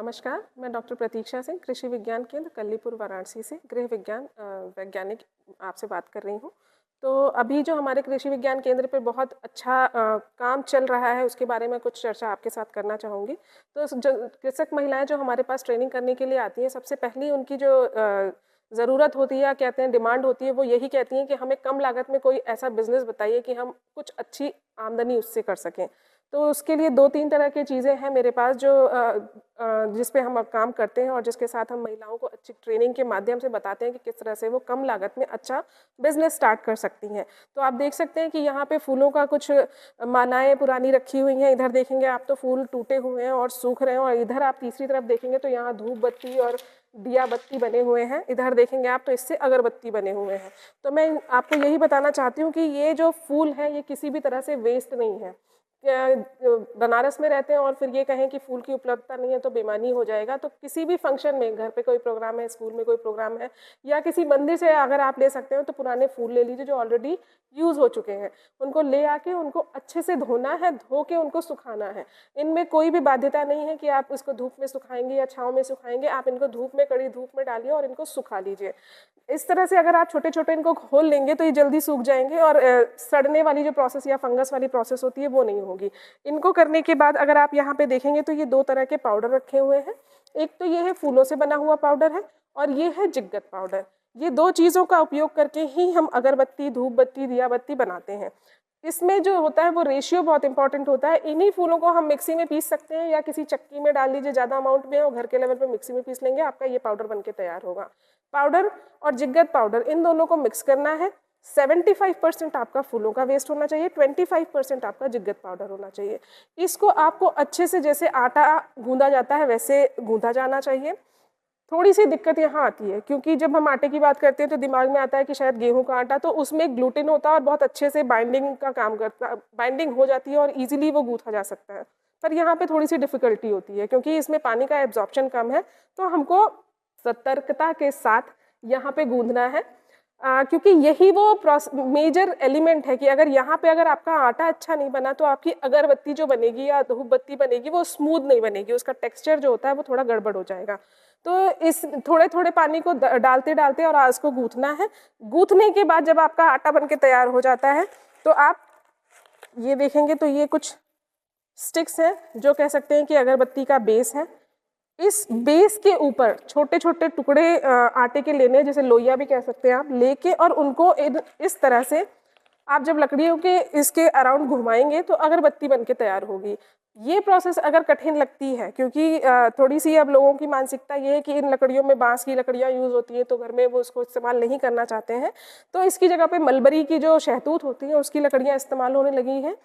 नमस्कार, मैं डॉक्टर प्रतीक्षा सिंह, कृषि विज्ञान केंद्र कल्लीपुर वाराणसी से गृह विज्ञान वैज्ञानिक आपसे बात कर रही हूँ। तो अभी जो हमारे कृषि विज्ञान केंद्र पे बहुत अच्छा काम चल रहा है, उसके बारे में कुछ चर्चा आपके साथ करना चाहूँगी। तो कृषक महिलाएं जो हमारे पास ट्रेनिंग करने के लिए आती हैं, सबसे पहली उनकी जो ज़रूरत होती है या कहते हैं डिमांड होती है, वो यही कहती हैं कि हमें कम लागत में कोई ऐसा बिजनेस बताइए कि हम कुछ अच्छी आमदनी उससे कर सकें। तो उसके लिए 2-3 तरह की चीज़ें हैं मेरे पास जो जिस पे हम अब काम करते हैं और जिसके साथ हम महिलाओं को अच्छी ट्रेनिंग के माध्यम से बताते हैं कि किस तरह से वो कम लागत में अच्छा बिजनेस स्टार्ट कर सकती हैं। तो आप देख सकते हैं कि यहाँ पे फूलों का कुछ मालाएं पुरानी रखी हुई हैं। इधर देखेंगे आप तो फूल टूटे हुए हैं और सूख रहे हैं, और इधर आप तीसरी तरफ देखेंगे तो यहाँ धूप बत्ती और दिया बत्ती बने हुए हैं। इधर देखेंगे आप तो इससे अगरबत्ती बने हुए हैं। तो मैं आपको यही बताना चाहती हूँ कि ये जो फूल है ये किसी भी तरह से वेस्ट नहीं है। बनारस में रहते हैं और फिर ये कहें कि फूल की उपलब्धता नहीं है तो बेईमानी हो जाएगा। तो किसी भी फंक्शन में, घर पे कोई प्रोग्राम है, स्कूल में कोई प्रोग्राम है, या किसी मंदिर से अगर आप ले सकते हो तो पुराने फूल ले लीजिए जो ऑलरेडी यूज़ हो चुके हैं। उनको ले आके उनको अच्छे से धोना है, धो के उनको सुखाना है। इनमें कोई भी बाध्यता नहीं है कि आप इसको धूप में सुखाएंगे या छाँव में सुखाएंगे। आप इनको धूप में, कड़ी धूप में डालिए और इनको सुखा लीजिए। इस तरह से अगर आप छोटे छोटे इनको खोल लेंगे तो ये जल्दी सूख जाएंगे और सड़ने वाली जो प्रोसेस या फंगस वाली प्रोसेस होती है वो नहीं होगी। इनको करने के बाद अगर आप यहाँ पे देखेंगे तो ये 2 तरह के पाउडर रखे हुए हैं। एक तो ये है फूलों से बना हुआ पाउडर है और ये है जिगत पाउडर। ये 2 चीज़ों का उपयोग करके ही हम अगरबत्ती, धूप बत्ती, दिया बत्ती बनाते हैं। इसमें जो होता है वो रेशियो बहुत इंपॉर्टेंट होता है। इन्हीं फूलों को हम मिक्सी में पीस सकते हैं या किसी चक्की में डाल लीजिए ज़्यादा अमाउंट में, और घर के लेवल पे मिक्सी में पीस लेंगे, आपका ये पाउडर बन के तैयार होगा। पाउडर और जिगत पाउडर इन दोनों को मिक्स करना है। 75% आपका फूलों का वेस्ट होना चाहिए, 25% आपका जिगत पाउडर होना चाहिए। इसको आपको अच्छे से, जैसे आटा गूंदा जाता है वैसे गूंदा जाना चाहिए। थोड़ी सी दिक्कत यहाँ आती है क्योंकि जब हम आटे की बात करते हैं तो दिमाग में आता है कि शायद गेहूं का आटा, तो उसमें ग्लूटेन होता है और बहुत अच्छे से बाइंडिंग का काम करता है, बाइंडिंग हो जाती है और इजीली वो गूंथा जा सकता है। पर यहाँ पे थोड़ी सी डिफिकल्टी होती है क्योंकि इसमें पानी का एब्जॉर्प्शन कम है, तो हमको सतर्कता के साथ यहाँ पे गूंदना है। क्योंकि यही वो मेजर एलिमेंट है कि अगर आपका आटा अच्छा नहीं बना तो आपकी अगरबत्ती जो बनेगी या धूप बत्ती बनेगी वो स्मूथ नहीं बनेगी, उसका टेक्सचर जो होता है वो थोड़ा गड़बड़ हो जाएगा। तो इस थोड़े थोड़े पानी को डालते डालते और आज को गूंथना है। गूंथने के बाद जब आपका आटा बन के तैयार हो जाता है तो आप ये देखेंगे तो ये कुछ स्टिक्स हैं जो कह सकते हैं कि अगरबत्ती का बेस है। इस बेस के ऊपर छोटे छोटे टुकड़े आटे के लेने हैं, जैसे लोइया भी कह सकते हैं आप, लेके और उनको इस तरह से आप जब लकड़ियों के इसके अराउंड घुमाएंगे तो अगरबत्ती बन के तैयार होगी। ये प्रोसेस अगर कठिन लगती है क्योंकि थोड़ी सी अब लोगों की मानसिकता ये है कि इन लकड़ियों में बांस की लकड़ियाँ यूज़ होती है तो घर में वो उसको इस्तेमाल नहीं करना चाहते हैं, तो इसकी जगह पे मलबरी की जो शहतूत होती है उसकी लकड़ियाँ इस्तेमाल होने लगी हैं।